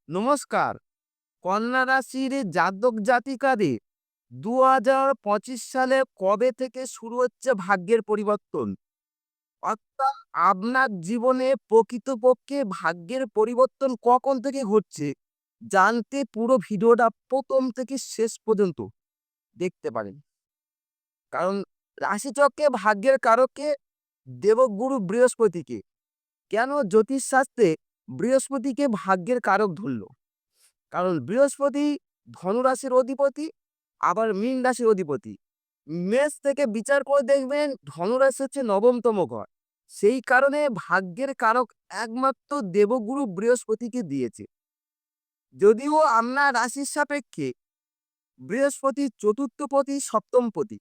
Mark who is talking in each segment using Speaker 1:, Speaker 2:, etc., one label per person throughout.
Speaker 1: নমস্কার। কন্যা রাশির জাতক জাতিকাদের ২০২৫ সালে কবে থেকে শুরু হচ্ছে ভাগ্যের পরিবর্তন? অর্থাৎ আপনার জীবনে প্রকৃতপক্ষে ভাগ্যের পরিবর্তন কখন থেকে ঘটছে? জানতে পুরো ভিডিওটা ১ম থেকে শেষ পর্যন্ত দেখতে পারেন। কারণ রাশিচক্রে ভাগ্যের কারককে দেবগুরু বৃহস্পতিকে। কেন জ্যোতিষশাস্ত্রে বৃহস্পতিকে ভাগ্যের কারক ধরল? কারণ বৃহস্পতি ধনুরাশির অধিপতি, আবার মীন রাশির অধিপতি। মেষ থেকে বিচার করে দেখবেন ধনুরাশি হচ্ছে নবমতম ঘর। সেই কারণে ভাগ্যের কারক একমাত্র দেবগুরু বৃহস্পতিকে দিয়েছে। যদিও আপনার রাশির সাপেক্ষে বৃহস্পতি চতুর্থপতি, সপ্তমপতি,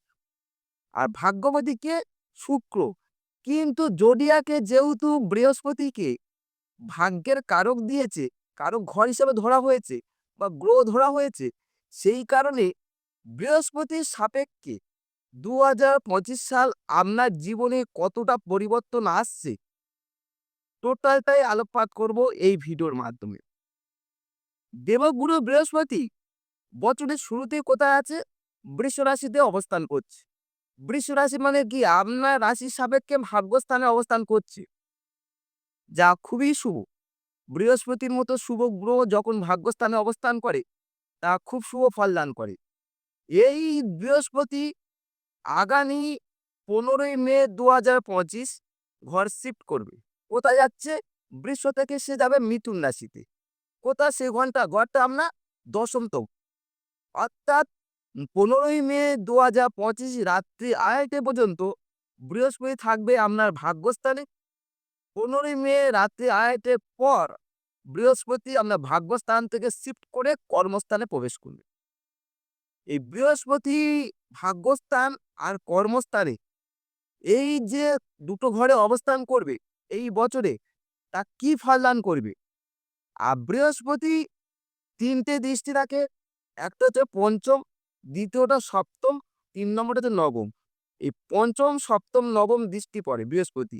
Speaker 1: আর ভাগ্যপতিকে শুক্র। কিন্তু জোডিয়াকে যেহেতু বৃহস্পতিকে ভাগ্যের কারক দিয়েছে, কারক ঘর হিসেবে ধরা হয়েছে বা গ্রহ ধরা হয়েছে, সেই কারণে বৃহস্পতির সাপেক্ষে ২০২৫ সাল আপনার জীবনে কতটা পরিবর্তন আসছে, টোটালটাই আলোকপাত করব এই ভিডিওর মাধ্যমে। দেবগুরু বৃহস্পতি বছরের শুরুতেই কোথায় আছে? বৃষ রাশিতে অবস্থান করছে। বৃষ রাশি মানে কি? আপনার রাশির সাপেক্ষে ভাগ্যস্থানে অবস্থান করছে, যা খুবই শুভ। বৃহস্পতির মতো শুভ গ্রহ যখন ভাগ্যস্থানে অবস্থান করে, তা খুব শুভ ফল দান করে। এই বৃহস্পতি আগামী ১৫ই মে ২০২৫ ঘর শিফট করবে। কোথায় যাচ্ছে? বৃষ থেকে সে যাবে মিথুন রাশিতে। কোথায় সে ঘরটা আপনার দশমতম। অর্থাৎ ১৫ই মে ২০২৫ রাত্রি ২:৩০ পর্যন্ত বৃহস্পতি থাকবে আপনার ভাগ্যস্থানে। ১৫ই মে রাত্রি ২:৩০ পর বৃহস্পতি আপনার ভাগ্যস্থান থেকে শিফট করে কর্মস্থানে প্রবেশ করবে। এই বৃহস্পতি ভাগ্যস্থান আর কর্মস্থানে এই যে দুটো ঘরে অবস্থান করবে এই বছরে, তা কি ফল দান করবে? আর বৃহস্পতি ৩টে দৃষ্টি রাখে। একটা হচ্ছে পঞ্চম, দ্বিতীয়টা সপ্তম, ৩ নম্বরটা হচ্ছে নবম। এই পঞ্চম, সপ্তম, নবম দৃষ্টি পড়ে বৃহস্পতি।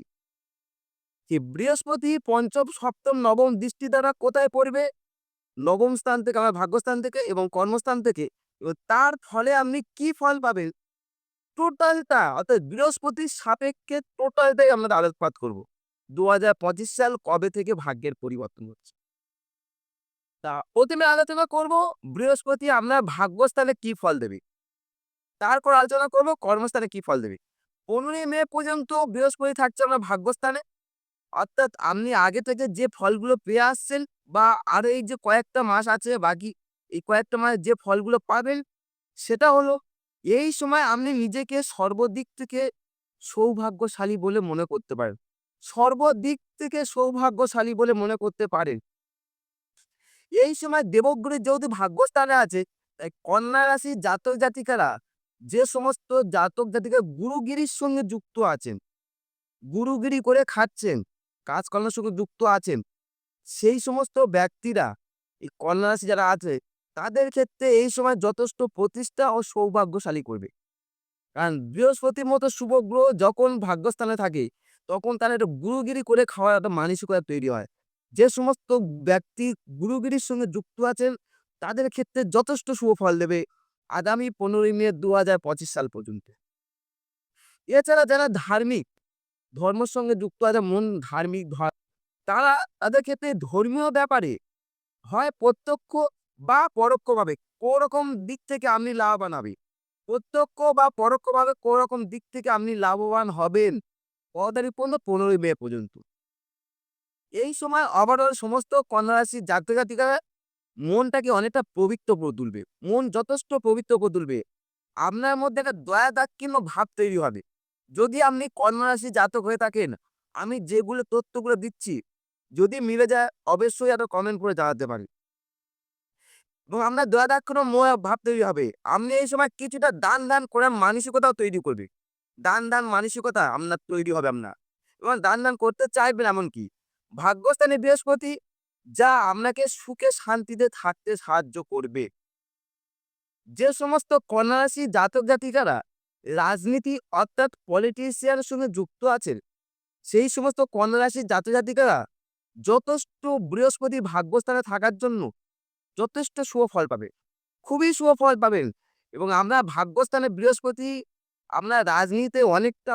Speaker 1: এই বৃহস্পতি পঞ্চম, সপ্তম, নবম দৃষ্টি দ্বারা কোথায় পড়বে? নবম স্থান থেকে, আমার ভাগ্যস্থান থেকে এবং কর্মস্থান থেকে। এবার তার ফলে আপনি কি ফল পাবেন? টোটালটা অর্থাৎ বৃহস্পতির সাপেক্ষে টোটালটাই আমরা আলোকপাত করব। ২০২৫ সাল কবে থেকে ভাগ্যের পরিবর্তন হচ্ছে। তা ১ম এ আলোচনা করব বৃহস্পতি আপনার ভাগ্যস্থানে কি ফল দেবে। তারপর আলোচনা করব কর্মস্থানে কি ফল দেবে। ১৫ই মে পর্যন্ত বৃহস্পতি থাকছে আপনার ভাগ্যস্থানে। অর্থাৎ আপনি আগে থেকে যে ফলগুলো পেয়ে আসছেন বা আরো এই যে কয়েকটা মাস আছে বাকি, এই কয়েকটা মাস যে ফলগুলো পাবেন, সেটা হলো এই সময় আপনি নিজেকে সর্বদিক থেকে সৌভাগ্যশালী বলে মনে করতে পারেন। সর্বদিক থেকে সৌভাগ্যশালী বলে মনে করতে পারেন। এই সময় দেবগ্রহ যেহেতু ভাগ্যস্থানে আছে, তাই কন্যা রাশির জাতক জাতিকারা, যে সমস্ত জাতক জাতিকা গুরুগিরির সঙ্গে যুক্ত আছেন, গুরুগিরি করে খাচ্ছেন, কাজকর্মের সঙ্গে যুক্ত আছেন, সেই সমস্ত ব্যক্তিরা, এই কন্যা রাশি যারা আছে, তাদের ক্ষেত্রে এই সময় যথেষ্ট প্রতিষ্ঠা ও সৌভাগ্যশালী করবে। কারণ বৃহস্পতির মতো শুভ গ্রহ যখন ভাগ্যস্থানে থাকে, তখন তার একটা গুরুগিরি করে খাওয়ার একটা মানসিকতা তৈরি হয়। যে সমস্ত ব্যক্তি গুরুগিরির সঙ্গে যুক্ত আছেন, তাদের ক্ষেত্রে যথেষ্ট শুভ ফল দেবে আগামী ১৫ই মে ২০২৫ সাল পর্যন্ত। এছাড়া যারা ধার্মিক, ধর্মের সঙ্গে যুক্ত আছে, মন ধার্মিক তারা, তাদের ক্ষেত্রে ধর্মীয় ব্যাপারে হয় প্রত্যক্ষ বা পরোক্ষভাবে কোনরকম দিক থেকে আপনি লাভবান হবে। প্রত্যক্ষ বা পরোক্ষভাবে কোনরকম দিক থেকে আপনি লাভবান হবেন ১৫ই মে পর্যন্ত। এই সময় ওভারঅল সমস্ত কন্যা রাশির জাতক জাতিকারা মনটাকে অনেকটা পবিত্র করে তুলবে। মন যথেষ্ট পবিত্র করে তুলবে। আপনার মধ্যে একটা দয়া দাক্ষিণ্য ভাব তৈরি হবে। যদি আপনি কন্যা রাশির জাতক হয়ে থাকেন, আমি যেগুলো তথ্যগুলো দিচ্ছি যদি মিলে যায়, অবশ্যই একটা কমেন্ট করে জানাতে পারেন। এবং আপনার দয়া দাক্ষিণ্য ভাব তৈরি হবে। আপনি এই সময় কিছুটা দান করার মানসিকতাও তৈরি করবে। দান মানসিকতা আপনার তৈরি হবে আপনার। এবং দান করতে চাইবেন এমনকি। ভাগ্যস্থানে বৃহস্পতি, যা আপনাকে সুখে শান্তিতে থাকতে সাহায্য করবে। যে সমস্ত কন্যা রাশির জাতক জাতিকারা রাজনীতি অর্থাৎ পলিটিশিয়ান এর সঙ্গে যুক্ত আছেন, সেই সমস্ত কন্যা রাশির জাতক জাতিকারা যথেষ্ট বৃহস্পতি ভাগ্যস্থানে থাকার জন্য যথেষ্ট শুভ ফল পাবে। খুবই শুভ ফল পাবেন এবং আমরা ভাগ্যস্থানে বৃহস্পতি আপনার রাজনীতিতে অনেকটা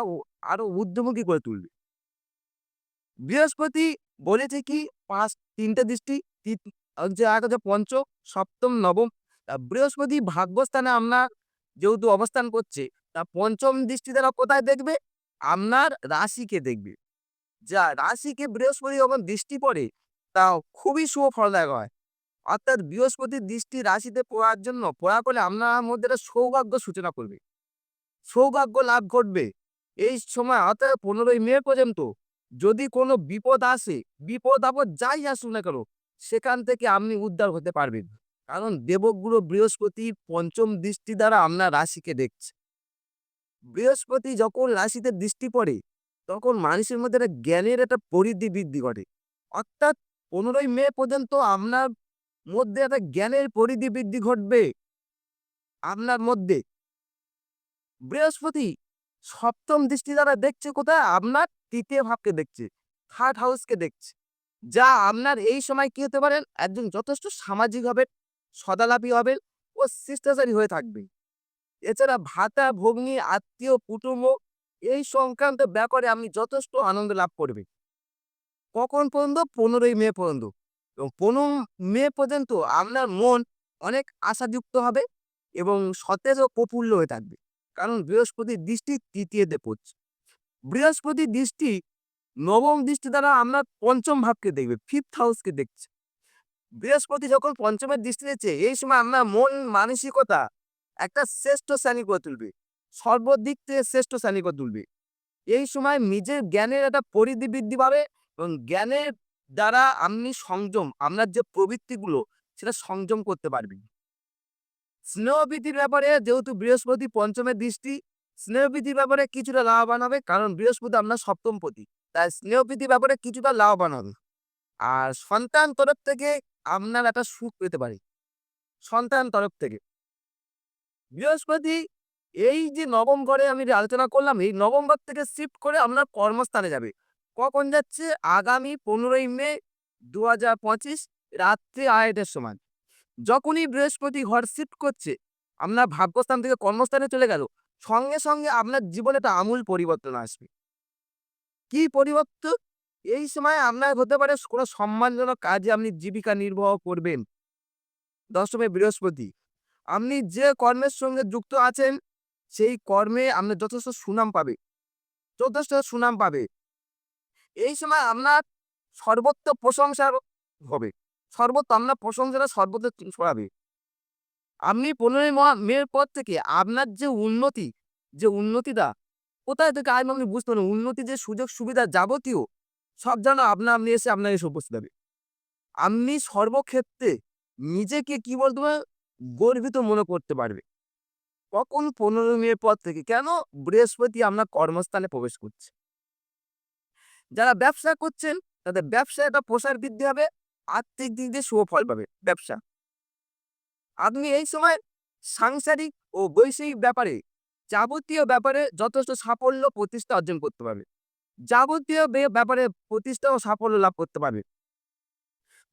Speaker 1: আরো ঊর্ধ্বমুখী করে তুলবে। বৃহস্পতি বলেছে কি ৩ টে দৃষ্টি তি যে এক হচ্ছে পঞ্চম, সপ্তম, নবম। বৃহস্পতি ভাগ্যস্থানে আপনার যেহেতু অবস্থান করছে, তা পঞ্চম দৃষ্টি দ্বারা কোথায় দেখবে? আপনার রাশিকে দেখবে। যা রাশিকে বৃহস্পতি যখন দৃষ্টি পড়ে, তা খুবই শুভ ফলদায়ক হয়। অর্থাৎ বৃহস্পতির দৃষ্টি রাশিতে পড়ার জন্য পড়ার ফলে আপনার মধ্যে একটা সৌভাগ্য সূচনা করবে। সৌভাগ্য লাভ ঘটবে। এই সময় অর্থাৎ ১৫ই মে পর্যন্ত যদি কোনো বিপদ আসে, বিপদ-আপদ যাই আসুক না কেন, সেখান থেকে আপনি উদ্ধার হতে পারবেন। কারণ দেবগুরু বৃহস্পতির পঞ্চম দৃষ্টি দ্বারা আপনার রাশিকে দেখছে। বৃহস্পতি যখন রাশিতে দৃষ্টি পড়ে, তখন মানুষের মধ্যে একটা জ্ঞানের একটা পরিধি বৃদ্ধি ঘটে। অর্থাৎ ১৫ই মে পর্যন্ত আপনার মধ্যে একটা জ্ঞানের পরিধি বৃদ্ধি ঘটবে। আপনার মধ্যে বৃহস্পতি সপ্তম দৃষ্টি দ্বারা দেখছে কোথায়? আপনার ৩য় ভাবকে দেখছে, 3rd হাউসকে দেখছে। যা আপনার এই সময় কি হতে পারেন? একজন যথেষ্ট সামাজিক হবেন, সদালাপী হবেন ও শিষ্টাচারী হয়ে থাকবে। এছাড়া ভাতা, ভগ্নী, আত্মীয়, কুটুম্ব এই সংক্রান্ত ব্যাপারে আপনি যথেষ্ট আনন্দ লাভ করবেন। কখন পর্যন্ত? ১৫ই মে পর্যন্ত। এবং ১৫ মে পর্যন্ত আপনার মন অনেক আশাযুক্ত হবে এবং সতেজ ও প্রফুল্ল হয়ে থাকবে। কারণ বৃহস্পতির দৃষ্টি ৩য় পড়ছে। বৃহস্পতির দৃষ্টি ৯ম দৃষ্টি দ্বারা আপনার পঞ্চম ভাবকে দেখবে, 5th হাউসকে দেখছে। বৃহস্পতি যখন পঞ্চমের দৃষ্টি দিচ্ছে, এই সময় আপনার মন মানসিকতা একটা শ্রেষ্ঠ শ্রেণী করে তুলবে। সর্বদিক থেকে শ্রেষ্ঠ শ্রেণী করে তুলবে। এই সময় নিজের জ্ঞানের একটা পরিধি বৃদ্ধি পাবে এবং জ্ঞানের দ্বারা আপনি সংযম, আপনার যে প্রবৃত্তিগুলো সেটা সংযম করতে পারবেন। স্নেহবৃদ্ধির ব্যাপারে যেহেতু বৃহস্পতি পঞ্চমের দৃষ্টি, স্নেহবৃদ্ধির ব্যাপারে কিছুটা লাভবান হবে কারণ বৃহস্পতি আপনার সপ্তমপতি। তাই স্নেহবৃদ্ধির ব্যাপারে কিছুটা লাভবান হবে। আর সন্তান তরফ থেকে আপনার একটা সুখ পেতে পারে। সন্তান তরফ থেকে। বৃহস্পতি এই যে নবম ঘরে আমি যে আলোচনা করলাম, এই নবম ঘর থেকে শিফট করে আপনার কর্মস্থানে যাবে। কখন যাচ্ছে? আগামী ১৫ই মে ২০২৫ রাত্রি ২:৩০ সময়। যখনই বৃহস্পতি ঘর শিফট করছে, আপনার ভাগ্যস্থান থেকে কর্মস্থানে চলে গেল, সঙ্গে, সঙ্গে আপনার জীবনে একটা আমূল পরিবর্তন আসবে। কি পরিবর্তন? এই সময় আপনার হতে পারে কোনো সম্মানজনক কাজে আপনি জীবিকা নির্বাহ করবেন। ১০ম বৃহস্পতি। আপনি যে কর্মের সঙ্গে যুক্ত আছেন, সেই কর্মে আপনার যথেষ্ট সুনাম পাবে। যথেষ্ট সুনাম পাবে। এই সময় আপনার সর্বত্র প্রশংসার হবে। সর্বত্র আপনার প্রশংসাটা সর্বত্র ছড়াবে। আপনি ১৫ই মের পর থেকে আপনার যে উন্নতিটা কোথায় থেকে আসবে আপনি বুঝতে পারবেন। উন্নতির যে সুযোগ সুবিধা যাবতীয় সব যেন আপনি আপনার এসে উপস্থিত হবে। আপনি সর্বক্ষেত্রে নিজেকে কি বলতে পারেন গর্বিত মনে করতে পারবে। কখন? ১৫ মে পর থেকে। কেন? বৃহস্পতি আপনার কর্মস্থানে প্রবেশ করছে। যারা ব্যবসা করছেন তাদের ব্যবসায় একটা প্রসার বৃদ্ধি হবে। আর্থিক দিক দিয়ে শুভ ফল পাবে ব্যবসা। আপনি এই সময় সাংসারিক ও বৈষয়িক ব্যাপারে যাবতীয় ব্যাপারে যথেষ্ট সাফল্য প্রতিষ্ঠা অর্জন করতে পারবে। যাবতীয় ব্যাপারে প্রতিষ্ঠা ও সাফল্য লাভ করতে পারবে।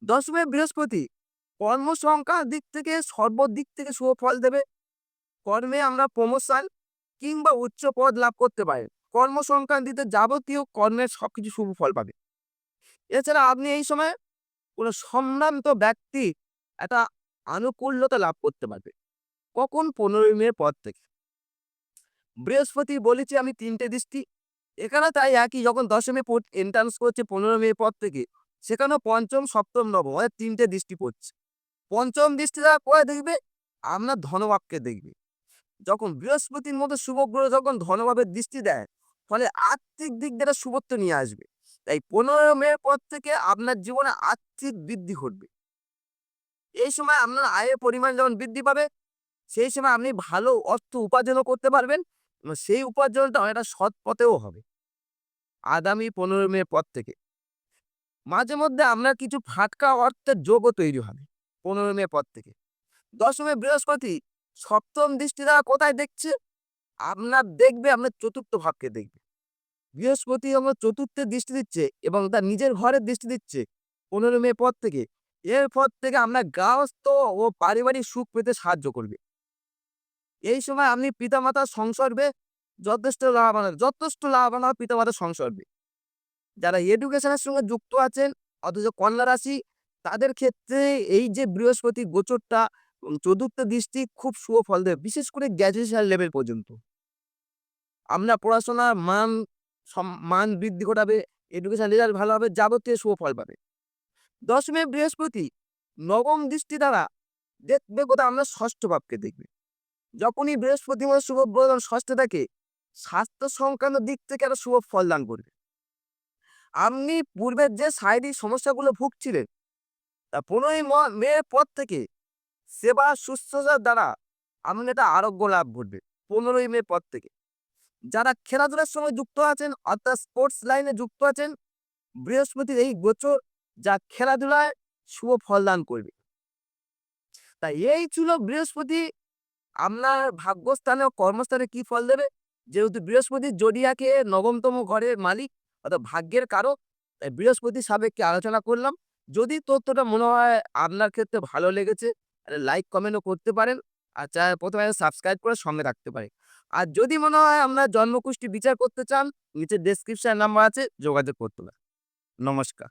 Speaker 1: ১০মে বৃহস্পতি কর্মসংখ্যার দিক থেকে সর্বদিক থেকে শুভ ফল দেবে। কর্মে আমরা প্রমোশন কিংবা উচ্চ পদ লাভ করতে পারি। কর্মসংক্রান্তিতে যাবতীয় কর্মের সবকিছু শুভ ফল পাবে। এছাড়া আপনি এই সময় কোনো সম্ভ্রান্ত ব্যক্তি একটা আনুকূল্যতা লাভ করতে পারবে। কখন? ১৫ই মে পর থেকে। বৃহস্পতি বলেছি আমি ৩টে দৃষ্টি। এখানে তাই একই যখন ১০মে এন্ট্রান্স করছে ১৫ মে পর থেকে, সেখানেও পঞ্চম, সপ্তম, নবম অর্থাৎ ৩টে দৃষ্টি পড়ছে। পঞ্চম দৃষ্টি দ্বারা কোথায় দেখবে? আপনার ধনভাবকে দেখবে। যখন বৃহস্পতির মতো শুভ গ্রহ যখন ধনভাবের দৃষ্টি দেয়, ফলে আর্থিক দিক দিয়ে একটা শুভত্ব নিয়ে আসবে। তাই ১৫ মে পর থেকে আপনার জীবনে আর্থিক বৃদ্ধি ঘটবে। এই সময় আপনার আয়ের পরিমাণ যখন বৃদ্ধি পাবে, সেই সময় আপনি ভালো অর্থ উপার্জনও করতে পারবেন এবং সেই উপার্জনটা অনেকটা সৎ পথেও হবে। আগামী ১৫ মে পর থেকে মাঝে মধ্যে আপনার কিছু ফাটকা অর্থের যোগও তৈরি হবে ১৫ মে পর থেকে। ১০মে বৃহস্পতি সপ্তম দৃষ্টি দ্বারা কোথায় দেখছে? আপনার দেখবে আপনার চতুর্থ ভাবকে দেখবে। বৃহস্পতি আমার চতুর্থে দৃষ্টি দিচ্ছে এবং তার নিজের ঘরের দৃষ্টি দিচ্ছে। 15 মে পর থেকে। এরপর থেকে আপনার গৃহস্থ ও পারিবারিক সুখ পেতে সাহায্য করবে। এই সময় আপনি পিতামাতার সংসর্গে যথেষ্ট লাভবান হওয়া পিতামাতার সংসর্গে। যারা এডুকেশনের সঙ্গে যুক্ত আছেন অথচ কন্যা রাশি, তাদের ক্ষেত্রে এই যে বৃহস্পতি গোচরটা চতুর্থ দৃষ্টি খুব শুভ ফল দেবে। বিশেষ করে গ্র্যাজুয়েশন লেভেল পর্যন্ত। আপনার পড়াশোনার মান বৃদ্ধি ঘটাবে, এডুকেশন রেজাল্ট ভালো হবে, যাবতীয় শুভ ফল পাবে। 10 মে বৃহস্পতি নবম দৃষ্টি দ্বারা দেখবে কোথাও আমরা ষষ্ঠ ভাবকে দেখবে। যখনই বৃহস্পতি শুভ গ্রহ ষষ্ঠে থাকে, স্বাস্থ্য সংক্রান্ত দিক থেকে একটা শুভ ফল দান করবে। আপনি পূর্বের যে শারীরিক সমস্যাগুলো ভুগছিলেন, তা 15 মে পর থেকে সেবা শুশ্রূষার দ্বারা আপনি একটা আরোগ্য লাভ করবে। 15 মে পর থেকে যারা খেলাধুলার সঙ্গে যুক্ত আছেন অর্থাৎ স্পোর্টস লাইনে যুক্ত আছেন, বৃহস্পতির এই গোচর যা খেলাধুলায় শুভ ফল দান করবে। তাই এই ছিল বৃহস্পতি আপনার ভাগ্যস্থানে ও কর্মস্থানে কি ফল দেবে। যেহেতু বৃহস্পতি জোডিয়াকে নবমতম ঘরের মালিক অর্থাৎ ভাগ্যের কারক, তাই বৃহস্পতি সাপেক্ষে আলোচনা করলাম। যদি তথ্যটা মনে হয় আপনার ক্ষেত্রে ভালো লেগেছে, তাহলে লাইক কমেন্টও করতে পারেন। আর প্রথমে সাবস্ক্রাইব করে সঙ্গে রাখতে পারেন। আর যদি মনে হয় আপনার জন্মকুষ্টি বিচার করতে চান, নিচে ডেসক্রিপশন নাম্বার আছে, যোগাযোগ করতে পারেন। নমস্কার।